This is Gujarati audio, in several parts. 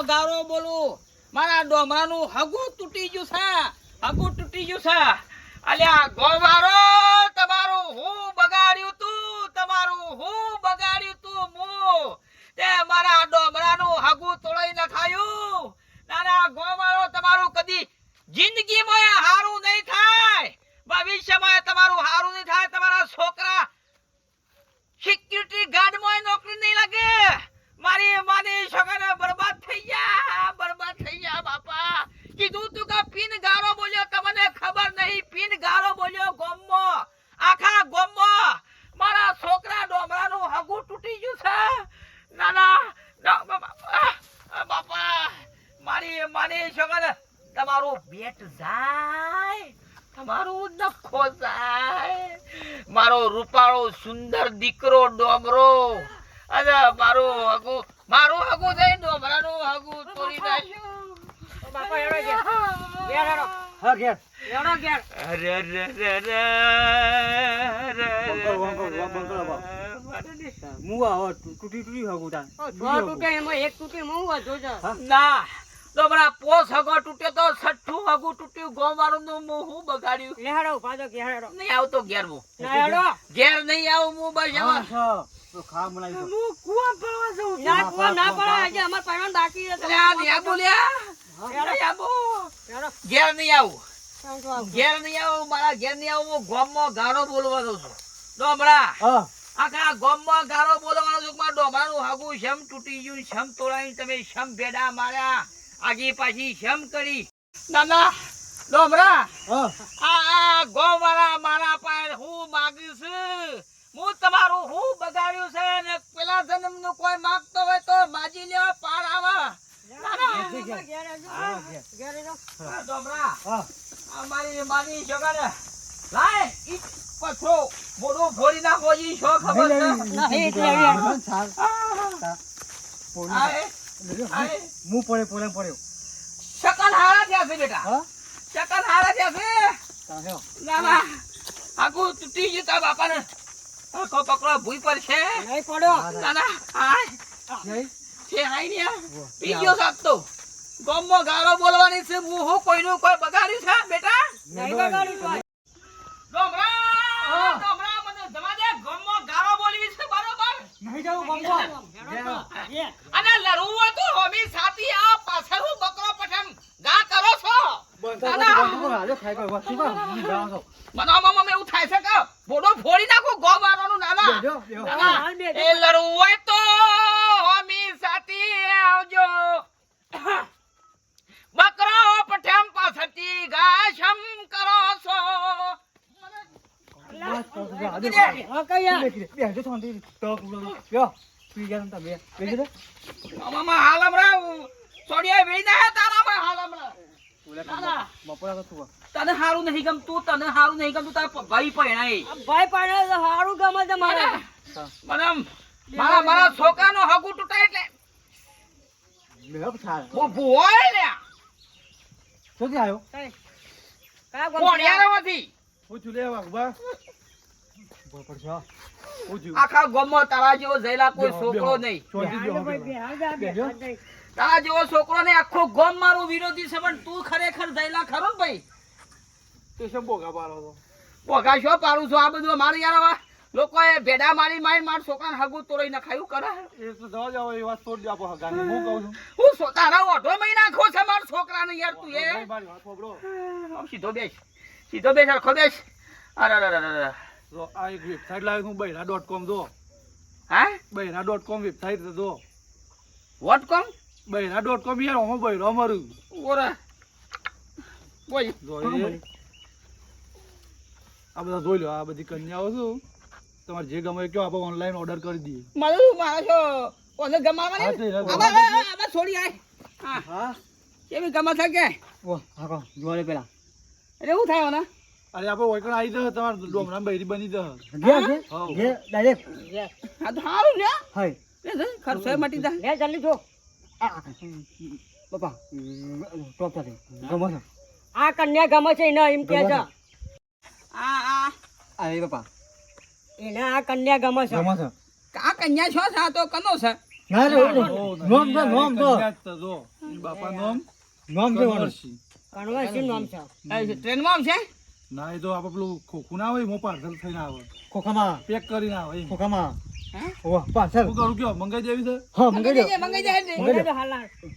ગારો બોલું મારા ડોમરાનું હગું તૂટી ગયું છે હગું તૂટી ગયું છે અલ્યા ગોવારો તમારું હું બગાડ્યું તું મુ તે મારા ડોમરાનું હગું તોડી નખાયું નાના ગોવારો તમારું કદી જિંદગીમાં હારું નહીં થાય ભવિષ્યમાં તમારું હારું નહીં થાય તમારા છોકરા સિક્યુરિટી ગાર્ડમાં નોકરી નહીં લાગે મારી માની છોકરાને બરબાદ થઈ ગયા બાપા કીધું તું કે પીન ગારો બોલ્યો તમને ખબર નહીં પીન ગારો બોલ્યો ગોમો આખા ગોમો મારા છોકરા ડોમરાનું હગું તૂટી ગયું છે નાના બાપા મારી માની છોકરાને તમારું બેટ જાય તમારું નખો જાય મારો રૂપાળો સુંદર દીકરો ડોમરો અને મારું હગું થઈ ડોમરાનું હગું તોડી નાખ્યું બાપા એડો ઘેર હા ઘેર એડો ઘેર અરે મુવા હો તૂટી હગું તા તૂટે એમાં એક તૂટી મુવા જોજો ના ડોમરા પોસ હગો તૂટ્યો તો છઠ્ઠું હગું તૂટ્યું ગોવાળું નું હું બગાડ્યું લેહાડો પાછો ઘેર નહીં આવતો ઘેર હું ઘેર નહીં આવું હું બસ એમાં તો ખા મનાઈ દો હું કુવા પડવા જાઉં ના કુવા ના પડે આજે અમાર પાણન બાકી છે અલ્યા નિયા બોલ્યા ઘેર નહીં આવું મારા ઘેર નહીં આવું હું ગામમાં ગારો બોલવાનો છું ડોમરા આખા ગામમાં ગારો બોલવાનો છું મારા ડોમરાનું હાગું શમ તૂટી ગયું શમ તોડાઈને તમે શમ ભેડા માર્યા આગી પાછી શમ કરી નાના ડોમરા આ ગોવાળા મારા પાસે હું માગ્યું છું હું તમારું હું બગાડ્યું છે ને પેલા જન્મનું કોઈ માંગતો હોય તો માજી લેવા પાર આવે અમારી માની છોકરા લાય ઈ પથરો મોઢું ફોડી નાખો ઈ શો ખબર છે હું પડ્યો શકન હારા થયા છે બેટા શકન હારા થયા છે ના આગુ તૂટી ગયું તા બાપાને આખો પકડો ભૂઈ પર છે નહીં પડ્યો ના હાય છે હાય ને પી ગયો સાતો ગોમમાં ગારો બોલવાની છે હું કોઈનું કોઈ બગાડ્યું છે બેટા નહીં બગાડ્યું ડોમરા મને જવા દે ગોમમાં ગારો બોલવી છે બરોબર નહીં જાવ બંગો અને લડવું હોય તો હોમી સાથી આ પાછળ હું બકરો પઠમ ગા કરો છો બનાવવામાં એવું થાય છે કે બોડો ફોડી નાખો ગો મારવાનું નાના એ લડવું હોય તો હોમી સાથી આવજો બકરો પઠમ પાછળથી ગાશમ કરો છો મામા હાલ હમણાં છોડિયા વેઈ ના તારામાં હાલ હમણાં તને હારું નહીં ગમતું તાર ભાઈ પરણાય હારું ગમે છે મારે મારા છોકરાનો હગું તૂટાય એટલે ભૂવાય લ્યા કોણિયારામાંથી આખા ગામમાં તારા જેવો જઈલા કોઈ છોકરો નહીં તારા જેવો છોકરો નહીં આખો ગામ મારું વિરોધી છે પણ તું ખરેખર જઈલા ખરો ને ભાઈ બોગા શો પાડું છું આ બધું મારું યાર લોકોએ ભેડા મારી માર છોકરાને હગું તોડી નખાયું કરે હું તારા ઓઢો મહી નાખો છે મારા છોકરાને યાર તું એ સીધો બેસ હરખો બેસ અરે આ એક વેબસાઇટ લાવી હું બૈરા.com જો હા બૈરા.com વેબસાઇટ જો વોટ.com બૈરા.com યાર હું બૈરો મારું ઓરે બોય આ બધા જોઈ લો આ બધી કન્યાઓ છું તમારે જે ગમે કયો આપણે ઓનલાઈન ઓર્ડર કરી દઈએ મારા છો ઓને ગમાવાની આબા છોડી આય હા કેવી ગમા થાય કે ઓ હા જોડે પેલા એટલે શું થાય ઓના અરે આપણે ઓયકણ આવી દે તમાર ડોમરા બૈરી બની દે ઘે ડાયરેક્ટ આ તો હારું લે હાય લે ખર્ચો મટી જા લે જલ્દી જો બાપા ટોપ સાથે ગમો છે આ કન્યા ગમે છે એને એમ કે છે આ બાપા એને આ કન્યા ગમે છે આ કન્યા છો છે આ તો કનો છે ના રે ઓ, નોમ નહીં, તો યાર, નોમ એ તો કન્યા જ તો જો. ઈ બાપા નોમ નોમ છે કનવરસિંહ. કણવાસી નામ છે એ ટ્રેનમાં આવશે ના એ તો આપણે પેલું ખોખું ના હોય એમાં પાર્સલ થઈને આવે ખોખામાં પેક કરીને આવે એમ. ખોખામાં હા? ઓ પાછળ શું કરું કયો મંગાઈ દેવી છે હા મંગાઈ દો મંગાઈ જાય ને. મંગાઈ દો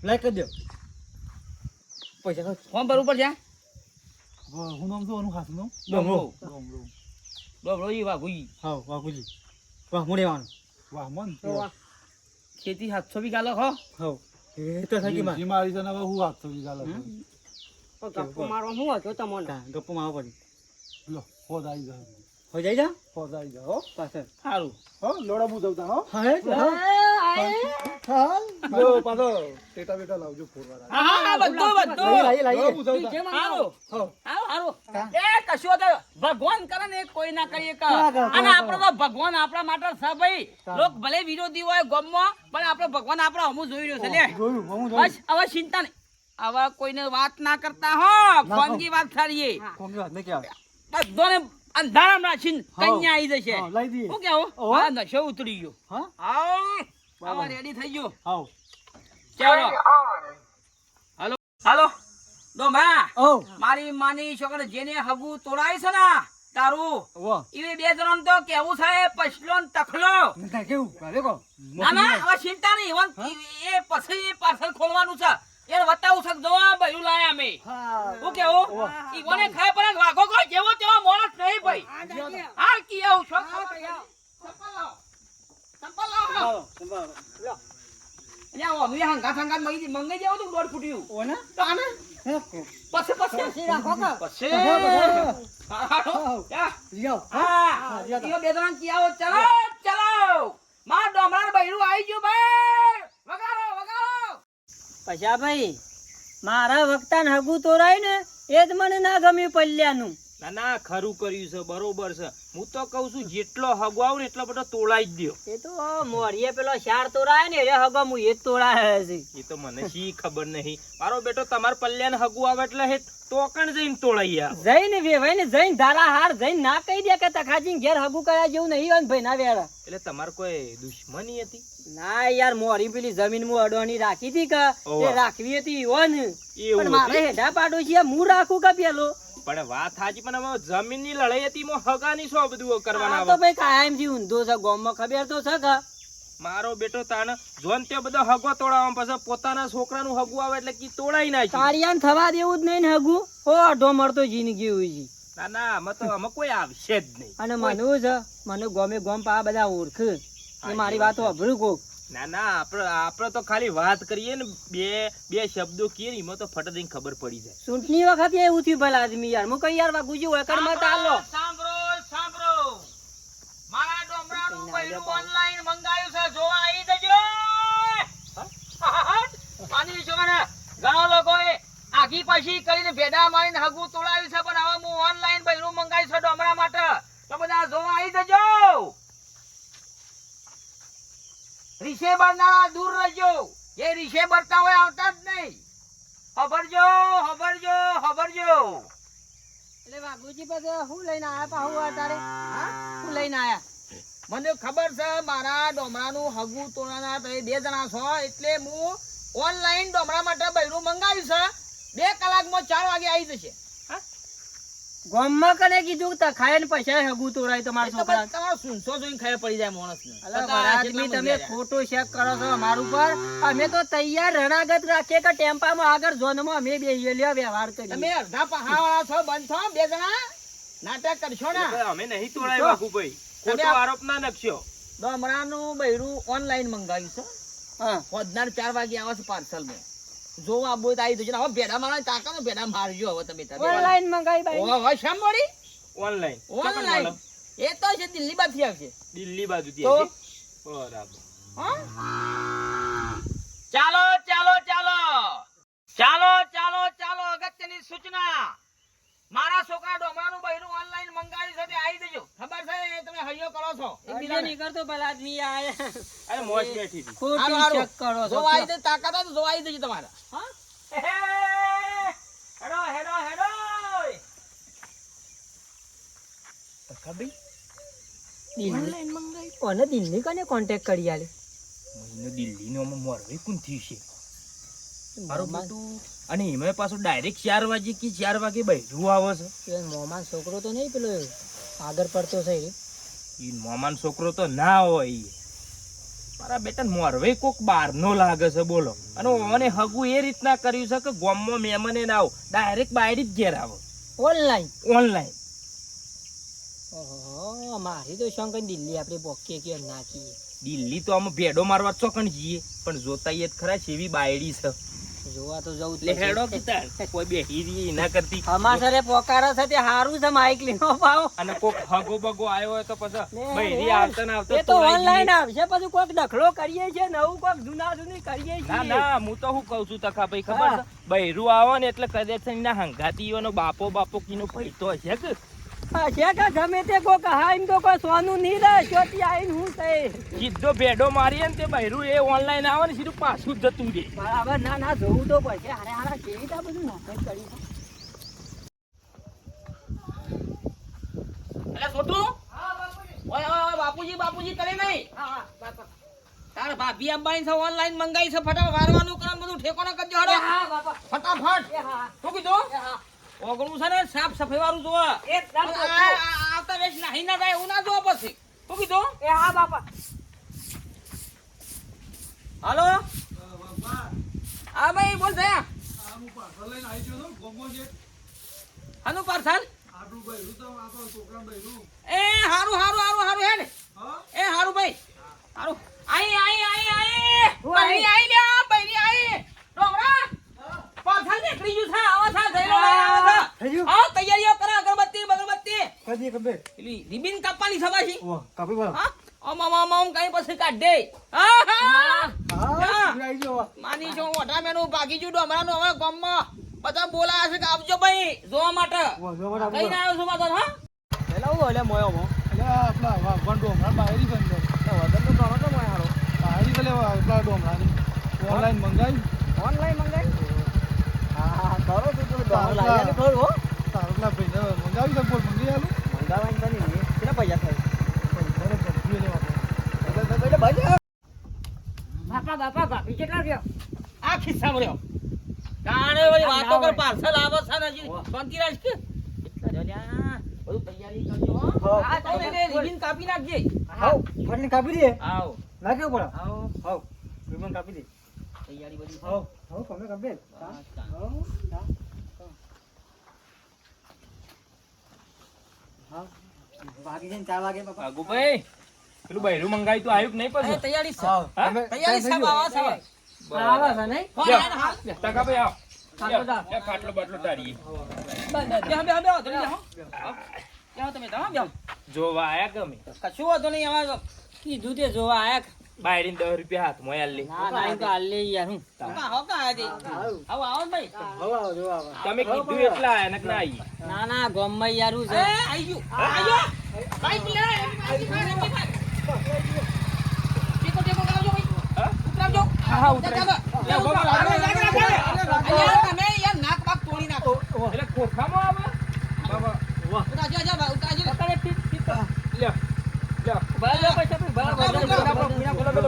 લાઈક કરી દો પૈસા તો ફોર્મ ભરવું પડશે હવે હું નામ છું એનું ખાસું નામ ડોમરો રોમ રોમ ડોબળો ઈ વાઘુઈ હા વાહુજી વાહ મુડેવાનું વાહ મન ખેતી 700 વીઘા લખો હા એ તો થઈ ગઈ જી મારી છે ને હવે હું હાથ થઈ ગાલે ગપ્પો મારવા હું હતો તમને ગપ્પો મારવા પડી લો ફોદ આવી જાય હો જાય જા ફોદ આવી જાય હો પાછળ સારું હો લોડા બુજાવતા હો હા લો પાછો ટેટા બેટા લાવજો ફોરવાળા હા હા બધું લાઈએ લોડા બુજાવતા સારું હા સારું એ કશું તો ભગવાન કરે ને એ કોઈ ના કરીએ કે ના કરે, અને ના આપણે તો ભગવાન આપણા માટે છે ભાઈ લોક ભલે વિરોધી હોય ગમમાં પણ આપણે ભગવાન આપણા હમું જોઈ રહ્યો છે લે જોયું હું બસ હવે ચિંતા નહીં હવે કોઈને વાત ના કરતા હો ખાનગી વાત સારી કોમી વાત નહીં કે બધાને અંધારામ રાખીને કન્યા આવી જશે હા લઈ દઈએ શું કેવું ઓહો. હા નશો ઉતરી ગયો હા આવ હવે રેડી થઈ ગયો આવ ચાલો હાલો હાલો ડોમા ઓ મારી માની છોકરા જેને હગુ તોડાય છે ને તારું વાહ એ બે જણ તો કેવું છે પછલો ને તખલો ના કેવું કાલે કો ના ના હવે ચિંતા નહીં એ પછી પાર્સલ ખોલવાનું છે એ બતાવું છે જોવા બૈરું લાયા અમે હા હું કેવું ઈ કોને ખાય પર વાગો કોઈ જેવો તેવો મોણસ નહીં ભાઈ હાલ કી આવું છો ચપ્પલ લાવો ચપ્પલ લાવો આવો સંભાળો લો અહીંયા અમે હંગાત મંગાઈ જાવ તો દોડ ફૂટ્યું ઓને તો આને પછી રાખો કા પછી હા યા. લ્યો હા, લ્યો તો. ઈયો બે જણા કી આવો ચલો ચલો માર ડોમરાનું બૈરું આવી ગયું ભાઈ વગાડો વગાડો પૈસા ભાઈ મારા વખતાન હગું તોરાય ને એ જ મને ના ગમ્યું પલ્યાનું ના ના ખરું કર્યું છે બરોબર છે હું તો કઉ છું જેટલો હગો આવ ને એટલો બધો તોડાઈ જ દ્યો એ તો મોરીએ પેલો શાર તોરાય ને એ હગો હું એ જ તોડાય છે એ તો મને શી ખબર નહીં મારો બેટો તમાર પલ્યાને હગું આવે એટલે હે તોકણ જઈને તોડાઈ આ જઈને વેવાઈ ને જઈને ધારા હાર જઈને ના કહી દે કે તખાજી ઘેર હગું કર્યા જેવું નહીં હોય ને ભાઈ ના વેરા એટલે તમાર કોઈ દુશ્મની હતી ના યાર મોરી પેલી જમીન માં અડવાની રાખી હતી કે ઓવા. એ રાખવી હતી ઈવન એવું પણ મારે હતું? હેઠા પાડો છે હું રાખું કે પેલો પણ વાત સાચી પણ હવે જમીનની લડાઈ હતી મો હગાની શું બધું કરવાના આ તો આવે ભાઈ કાયમ થી ઊંધો છે ગામમાં ખબર તો છે કે મારો બેટો તાણ જોન તે બધો હગો તોડાવવા પછી પોતાના છોકરાનું હગું આવે એટલે કી તોડાઈ નાખી કાળિયાન થવા દેવું જ નહીં ને હગું ઓ અઢો મળતો જિંદગી હોય છે ના ના આમાં કોઈ આવશે જ નહીં અને મને છે મને ગમે ગમ પા બધા ઓળખ એ મારી વાતો અભરું કોક ના ના આપણે તો ખાલી વાત કરીએ ને બે શબ્દો કીએ ને એમાં તો ફટ દઈને ખબર પડી જાય ચૂંટણી વખતે એવું થયું ભલા આદમી યાર હું કઈ યાર વાગુજી હોય કર મત આલો સાંભળો મારા ડોમરાનું બૈરું ઓનલાઈન મંગાવ્યું છે જોવા આવી જજો આની છોકરા ઘણા લોકોએ આગી પાછી કરીને ભેડા મારીને હગું તોડાવ્યું છે પણ હવે હું ઓનલાઈન બૈરું મંગાવ્યું છે ડોમરા માટે તો બધા જોવા આવી જજો રીશે બરનારા દૂર રહેજો જે રીશે બરતા હોય આવતા જ નહીં ખબરજો ખબરજો ખબરજો એટલે વાગુજી પછી હું લઈને આયા પાહુ અતારે હા હું લઈને આયા મને ખબર છે મારા ડોમરાનું હગું તોડાના તમે બે જણા છો એટલે હું ઓનલાઈન ડોમરા માટે બૈરું મંગાવ્યું છે 2 કલાકમાં 4 વાગે આવી જશે ગામમાં કને કીધું તો ખાય ને પૈસા હગું તોડાય તમારા એટલે છોકરા બસ તમારો સુનસો જોઈને ખબર પડી જાય માણસને. અલા બધા આદમી જેટલા તમે મંગાવ્યા. ખોટો શેક કરો છો અમારું પર અમે તો તૈયાર રણાગત રાખીએ કે ટેમ્પામાં આગળ ઝોનમાં અમે બેહીએ લ્યો વ્યવહાર તમે કરીએ અડધા પહાવાળા છો બંધ થો બે જણા નાટક કરશો ને એટલે અમે નહીં તોડાય વાઘુભાઈ ખોટો આરોપ ના નખ્યો ડોમરાનું બૈરું ઓનલાઈન મંગાવ્યું છે હા હોદનાર 4 વાગે આવે છે પાર્સલમાં જોવા આબો તો આવી જજો હવે ભેડા મારા તાકાનો ભેડા મારજો હવે તમે તારે. ઓનલાઈન મંગાઈ ભાઈ ઓહો શામ મળી ઓનલાઈન ઓનલાઈન એ તો છે દિલ્હી બાજુથી આવશે દિલ્હી બાજુથી તો? આવી. બરાબર હા? ચાલો ચાલો ચાલો ચાલો ચાલો ચાલો અગત્યની સૂચના મારા છોકરા ડોમરાનું બૈરું ઓનલાઈન મંગાવ્યું છે તે આવી જજો ખબર છે તમે હૈયો કરો છો બીજો નીકળતો ભલા આદમી આયા અરે મોજ બેઠી હતી ખોટું હારું, હારું. શેક કરો છો જોવા આવી જજો, તાકાત હોય તો જોવા આવી જજો તમારા હા? હેડો હેડો હેડો દિલ્હી ઓને દિલ્હી કને કોન્ટેક્ટ કરી આલે મહિનો દિલ્હીનો આમાં મોરવે કોણ થયું છે મારું મોમાન- બેટું અને એમાં પાછું ડાયરેક્ટ 4 વાગે કે 4 વાગે બહેરું આવે છે એ મોમાન છોકરો તો નહીં પેલો આગળ પડતો છે એ. ઈ મોમાન છોકરો તો ના હોય ઈ. મારા બેટા મોરવે કોક બહારનો લાગે છે બોલો અને ઓને હગું એ રીતના કર્યું છે કે ગામમાં મહેમાને ના આવો ડાયરેક્ટ બાયડી જ ઘેર આવો ઓનલાઈન. ઓનલાઈન ઓહો, મારી તો શંકર દિલ્હી આપણે પોકીએ કે નાખીએ. દિલ્હી તો આમ ભેડો મારવા ચોકણ જઈએ પણ જોતા જ ખરા છે એવી બાયડી છે જોવા તો જવું જ એટલે પડશે. હેડો કીધા કોઈ બેહી રહી ના કરતી અમાસરે પોકારો છે તે હારું છે માઈક લીનો પાવ. અને કોક હગો બગો આવ્યો હોય તો પછી લે, બૈરી લે. આવતા ને આવતા એ તો તોડાઈ ઓનલાઈન જઈએ. આવશે પછી કોક દખલો કરીએ છે નવું કોક જૂની કરીએ ના છીએ. ના હું તો શું કઉ છું તખા ભાઈ ખબર છે બૈરું આવે ને એટલે કદાચ એના હંગાતીઓનો બાપો કીનો પૈતો હશે કે હા, છે કે ગમે તે કોક હા એમ તો કોઈ સોનું નહીં રહે ચોથી આઈને હું થાય. સીધો ભેડો મારીએ ને તે બૈરું એ ઓનલાઈન આવે ને સીધું પાછું જ જતું રહે બરાબર. ના ના જોવું તો પડશે. હારે હારા કેવી રીતે આ બધું નાટક કરી છે. એટલે છોટું ઓય ઓય બાપુજી કરે નહીં તાર ભાભી અંબાણી છે ઓનલાઈન મંગાઈ છે ફટાફટ વારવાનું કરવાનું બધું ઠેકોના કરજો એ હડો હા બાપા. ફટાફટ એ હા. શું કીધું એ હા. ઓગણું છે ને સાફ સફાઈ વાળું જોવા એકદમ આ- ચોખ્ખું. આ- આવતા વેશ નાહી ના જાય એવું ના જોવા પછી શું કીધું એ હા બાપા. હાલો હા ભાઈ બોલ થયા હું પાર્સલ લઈને આવી ગયો છું ગોમો છે હાનું પાર્સલ આટલું બૈરું તો આપણો છોકરા બૈરું એ હારું હે ને હા એ હારું ભાઈ હારું આઈ હું બૈરી આઈ લ્યા બૈરી આઈ ડોમરા પાર્સલ નીકળી ગયું છે આવા થા થઈલો લઈ આવે છે થઈ ગયું આવ તૈયારીઓ કરો અગરબત્તી કદી કબે પેલી રિબિન કાપવાની સવાશી ઓ કાપી બા હા આમ કઈ પછી કાઢ દે હા હા હા આવી ગયો માની જો ઓઢા મેનું ભાગી ગયું ડોમરાનું હવે ગામમાં બધા બોલાયા છે કે આવજો ભાઈ જોવા માટે ઓ જો બડા કઈ ના આવ્યો છું માતો હા પેલા હું ઓલે મોયો મો. એટલે આપલા વાગવાન ડોમરા બાયરી બંદર વજન તો ઘણો તો મોય હારો. બાયરી ભલે આપલા ડોમરાની ઓનલાઈન મંગાઈ ઓનલાઈન મંગાઈ. હા કરો તું તો તારા- લાવ્યા ખરું હો. તારલા ભાઈને મંગાવી દે બોલ મંગાઈ આલું મંગાવાની તો નહીં. કેટલા પૈસા થાય? પૈસાને કંપની લેવા બાપા ભાભી કેટલા થયો? આ ખિસ્સામાં રહ્યો કાણે વળી વાતો કર પાર્સલ આવે છે ને હજી શાંતિ રાખ કે બધું તૈયારી કરજો હો. આ તો લઈને રિબિન કાપી નાખજે હાઉ ફટલી કાપી દે. આવ નાખ્યો પડે. આવ હાઉ વિમન કાપી દે. તૈયારી બધી હાઉ હાઉ તમે કાપી દે. હાઉ ભાગી જઈને 4 વાગે બાપા. ભાઈ પેલું બૈરું મંગાવી તો આવ્યું કે નહીં એ પછી તૈયારી છે હાઉ હા? તમે તૈયારી છે બાવા છે આવે છે નહીં? હો લ્યો. યાર હાલ ટકા ભાઈ આવો ખાટલો જા. લ્યો, ખાટલો બાટલો તારીએ બેહો ધરી જાઓ બેહો તમે તો બેહો જોવા આયા ગમે કશું વાંધો નહીં આવા કીધું તે જોવા આયા. બાયડીને 10 રૂપિયા હાથમાં આલ લે ના ના એમ તો હાલ લે યાર હું. હો કા આજી આવો આવો ભાઈ હવે આવો જો આવો. તમે કીધું એટલા આયા ને ના આવીએ ના ના ગોમમાં યાર હું એ છે. આઈ ગયું આયો બાઈક લે એમ ટેકો કાવજો ભાઈ હા? ઉતરાવજો હા, ઉતરાવ. લે ઉતરાવ યાર તમે યાર નાક બાક તોડી નાખો એટલે ખોખામાં આવે બાબા ઉતરાજો જા ઉતરાજો અત્યારે પીટ પીટ. લ્યો લ્યો બરાબર પૈસા તું બરાબર.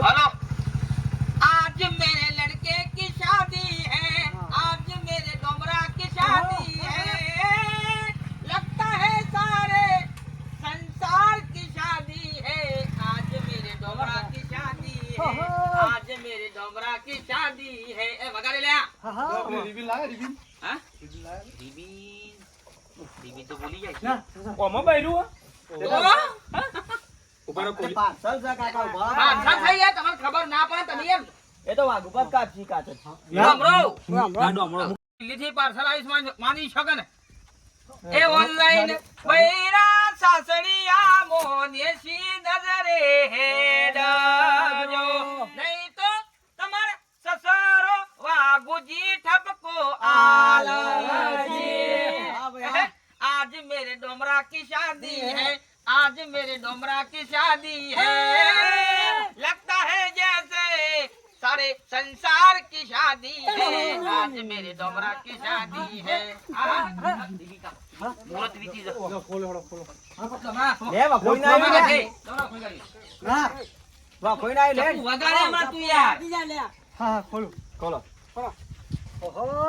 हेलो आज मेरे लड़के की शादी है आज मेरे डोमरा की शादी है लगता है सारे संसार की शादी है आज मेरे डोमरा की शादी है आज मेरे डोमरा की शादी है ए वगाड़े ले હા હા. રિબિન લાવે રિબિન हां રિબિન લાવે बीबी तो बोली जाए ના. ઓમાં બૈરું ઉપર કોલી પાર્સલ છે કાકા ઉભા. अच्छा થઈ યાર તમને ખબર ના પડે તમે એમ એ તો વાઘુપત કાપી કાચે. ડોમરો દિલ્હીથી પાર્સલ આવીશ માની શકો ને એ ઓનલાઈન બૈરા સાસરિયા મોનેસી નજરે હેડજો નહીં તો તમારે સસરો વાગુજી ઠપકો આલજી आज मेरे डोमरा की शादी है आज मेरे डोमरा की शादी है लगता है जैसे सारे संसार की शादी है आज मेरे डोमरा की शादी है मुहूर्त बीती ખોલો ખોલો લે વા કોઈ ના આવી है ગયા. ના તું વગાડે એમાં તું યાર. હા ખોલો ખોલો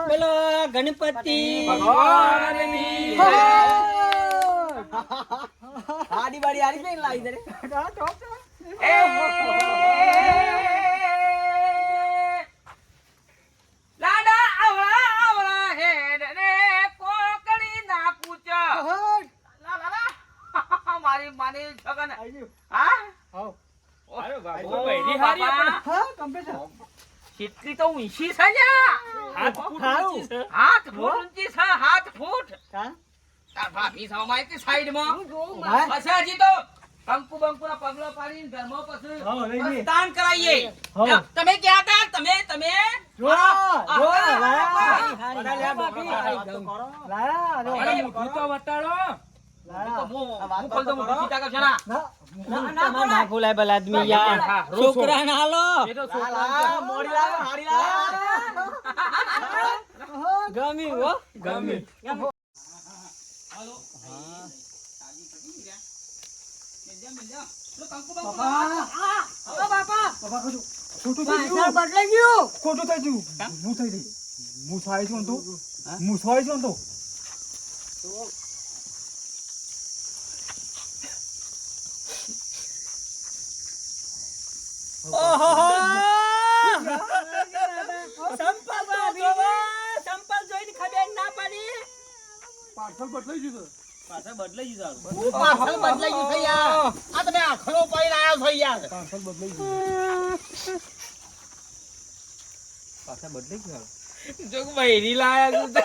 બોલો ગણપતિ ભગવાનની એ લાડા આવળા હેડ રે કોકડી ના પૂછ. લા લા લા. મારી માની છગન. હા અરે બાબુ બૈરી હારી આપણે. હા કમ્પ્લીટ કેટલી તો ઊંચી છે લ્યા. હાથ ફૂટ ઊંચી છે. 8 ફૂટ ઊંચી છે 7 ફૂટ. હા તાર ભાભી સામે કે સાઈડમાં હા પછી હજી તો કંકુ બંકુના પગલો પાડીને ઘરમાં પછી હા, લઈ લઈએ. સ્નાન કરાવીએ. હા. તમે ક્યાં હતા? તમે જો જો લાયા અરે મૂકી તો વટાડો. હું ખોલ દઉં, હું બીજી કાકા છે ના. ના ભૂલાય ભલા આદમી યાર હા, રોસો. છોકરા ના હાલો એ તો છોકરાને ગમી હો ગમે. બાપા ખોટું ખોટું થઈ પાછળ ગયું બદલાઈ ગયું ખોટું થઈ ગયું હું થઈ ગઈ હું થાય છું તો હું થાય છું તો સંપલ જોઈને ખબર ના પડી પાર્સલ બદલાઈ ગયું છે પાછા બદલાઈ ગયું સારું. પાછળ બદલાઈ ગયું છે યાર. આ તમે આખલો પડીને આયા છો યાર. પાર્સલ બદલાઈ ગયું પાછા બદલાઈ ગયું સારું. જો બૈરી લાયા છું તો.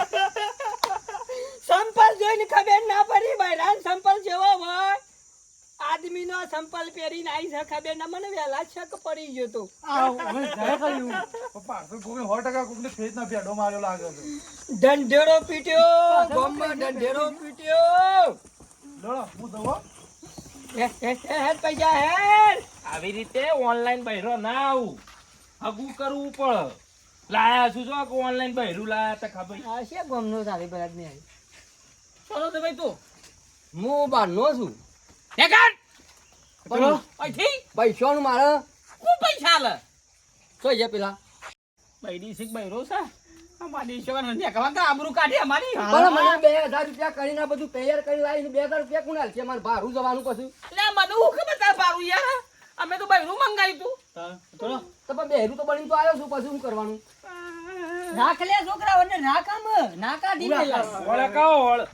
સંપલ જોઈને ખબર ના પડી બૈરાન સંપલ જેવો હોય આદમી નો સંપલ પહેરીને આવી છે ખબર ના મને વહેલા શક પડી ગયો તો અમે જાય કર્યું પાર્સલ કોઈને 100% કોઈને ફેસ ના ભેડો માર્યો લાગે છે ઢંઢેરો પીટ્યો ગોમમાં ઢંઢેરો પીટ્યો લડો હું દવા હેડ પૈસા હેડ આવી રીતે ઓનલાઈન બૈરો ના આવું હગું કરવું પડે. લાયા છું જો ઓનલાઈન બૈરું લાયા તા ખબર. આ છે ગોમનો તારી બરાદ ને ચલો તો ભાઈ તું હું બારનો છું નેકાટ ચલો અહીંથી પૈસાનું મારે ખૂબ પૈસા લે. જોઈ છે પેલા બૈરી શીખ બૈરો છે. અમારી ઈશ્વર નેકવાન તો આબરૂ કાઢી અમારી. પણ મને 2000 રૂપિયા કરીને આ બધું તૈયાર કરી લાવીને 2000 રૂપિયા કોણ હાલશે મારે ભાડું જવાનું પછી એટલે મને હું ખબર તાર પારું યાર. અમે તો બૈરું મંગાવ્યું તું. ચલો તો પણ બેરું તો બનીને તો આવ્યો છું પછી શું કરવાનું રાખ લે છોકરાઓને રાખ આમ ના કાઢી પેલા ઓળે કાઓ ઓળ.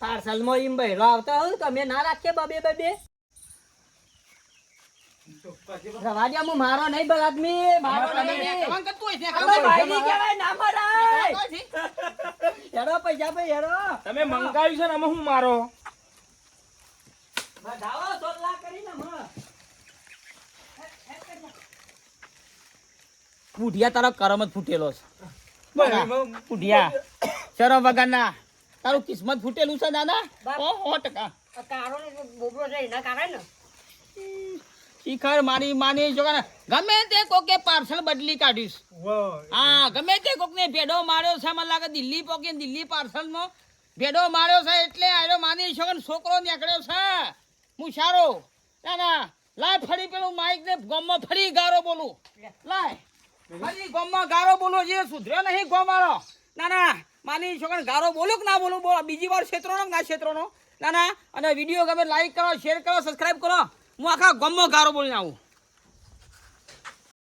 પાર્સલમાં ઈમ બહેરો આવતા હોય તમે ના રાખીએ બબે બબે રવા દે હું મારો નહીં બલ આદમી મારો નહીં નેકવાન કરતું હોય આપણે નેકવાન. ભાઈની કહેવાય ના મરાય નેકવાન. હેરો પૈસા ભાઈ હેરો તમે મંગાવ્યું છે ને અમે હું મારો. બધાઓ સોલા કરીને હમણાં પુઢિયા તારો કરમ જ ફૂટેલો છે. પુઢિયા શરમ વગરના તારું કિસ્મત ફૂટેલું છે દાદા. ઓ 100%. કારો બોબરો છે એના કારણે શિખર મારી માની જો કે ગમે તે કોકે પાર્સલ બદલી કાઢીશ. હા ગમે તે કોકને ભેડો માર્યો છે મને લાગે દિલ્હી પોકે દિલ્હી પાર્સલમાં ભેડો માર્યો છે એટલે આયો માની છો કે છોકરો નીકળ્યો છે મુશારો. ના ના લાય ફરી પેલું માઈક ને ગોમમાં ફરી ગારો બોલું. લાય ફરી ગોમમાં ગારો બોલો જે સુધર્યો નહીં ગોમારો. ના ના માની છો કે ગારો બોલું કે ના બોલું બોલો બીજી વાર ક્ષેત્રોનો ના ક્ષેત્રોનો. ના ના અને વિડીયો ગમે લાઈક કરો શેર કરો સબસ્ક્રાઇબ કરો. હું આખા ગોમમાં ગારો બોલીને આવું.